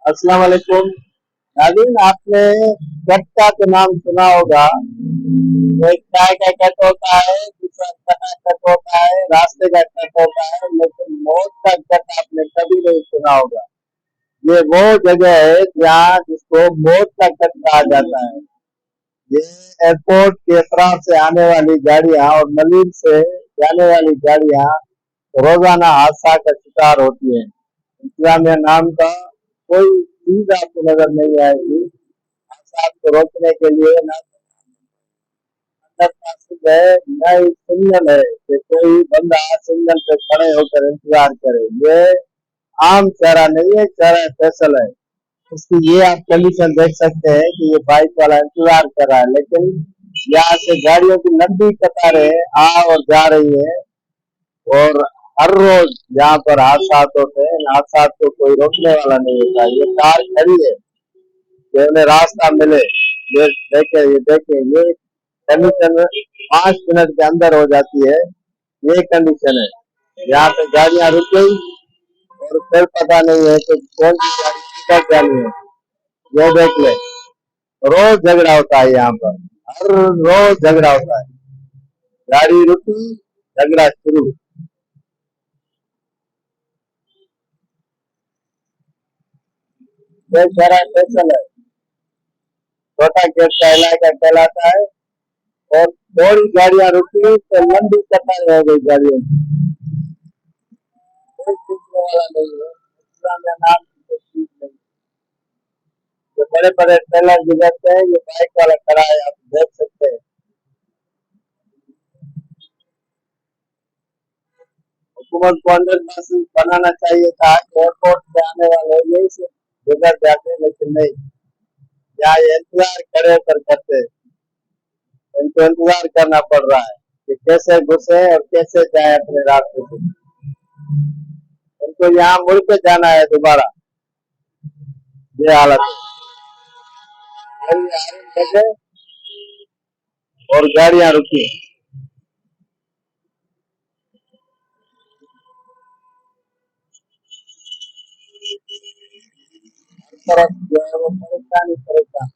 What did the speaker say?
अस्सलाम वालेकुम नाज़रीन। आपने कट का तो नाम सुना होगा। एक चाय का कट होता है, दूसरा चना कट होता है, रास्ते का कट होता है, लेकिन मौत का कट आपने कभी नहीं सुना होगा। ये वो जगह है जहाँ जिसको मौत का कट कहा जाता है। ये एयरपोर्ट के अतराफ से आने वाली गाड़ियां और मलीर से जाने वाली गाड़ियां रोजाना हादसा का शिकार होती हैं। इंतजामिया नाम का कोई चीज आपको नजर नहीं आएगी। हादसा को रोकने के लिए ना नासिक है, न ही सिग्नल है कि कोई बंदा सिग्नल पे खड़े होकर इंतजार करे। ये आम चारा नहीं है, चारा फैसल है। उसकी ये आप कंडीशन देख सकते हैं कि ये बाइक वाला इंतजार कर रहा है, लेकिन यहाँ से गाड़ियों की लंबी कतारें आ और जा रही है। और हर रोज यहाँ पर हादसा होते हैं। इन हादसा को कोई रोकने वाला नहीं होता। ये कार खड़ी है कि उन्हें रास्ता मिले। ये देखे ये कंडीशन 5 मिनट के अंदर हो जाती है। ये कंडीशन है। यहाँ पे गाड़ियां रुक गई और फिर पता नहीं है कि कौन सी गाड़ी किधर जानी है। ये देख ले, रोज झगड़ा होता है यहाँ पर। हर रोज झगड़ा होता है। गाड़ी रुकी, झगड़ा शुरू। ये सारा फैसल है। छोटा गेट का इलाका कहलाता है। और थोड़ी गाड़ियां रुकी तो लंबी कतार हो गई गाड़ियों की। कोई पूछने वाला नहीं है। इंतजाम या नाम की कोई चीज नहीं। जो बड़े बड़े ट्रेलर गुजरते हैं, ये बाइक वाला खड़ा है, आप देख सकते हैं। हुकूमत को अंडर पास बनाना चाहिए था कि एयरपोर्ट से आने वाले यही से गुजर जाते, लेकिन नहीं। या ये इंतजार करे पर करते, इनको इंतजार करना पड़ रहा है कि कैसे घुसे और कैसे जाए अपने रास्ते से। इनको यहाँ मुड़ के जाना है दोबारा। ये हालत है। और गाड़ियां रुकी। तरफ जो है वो परेशानी परेशान।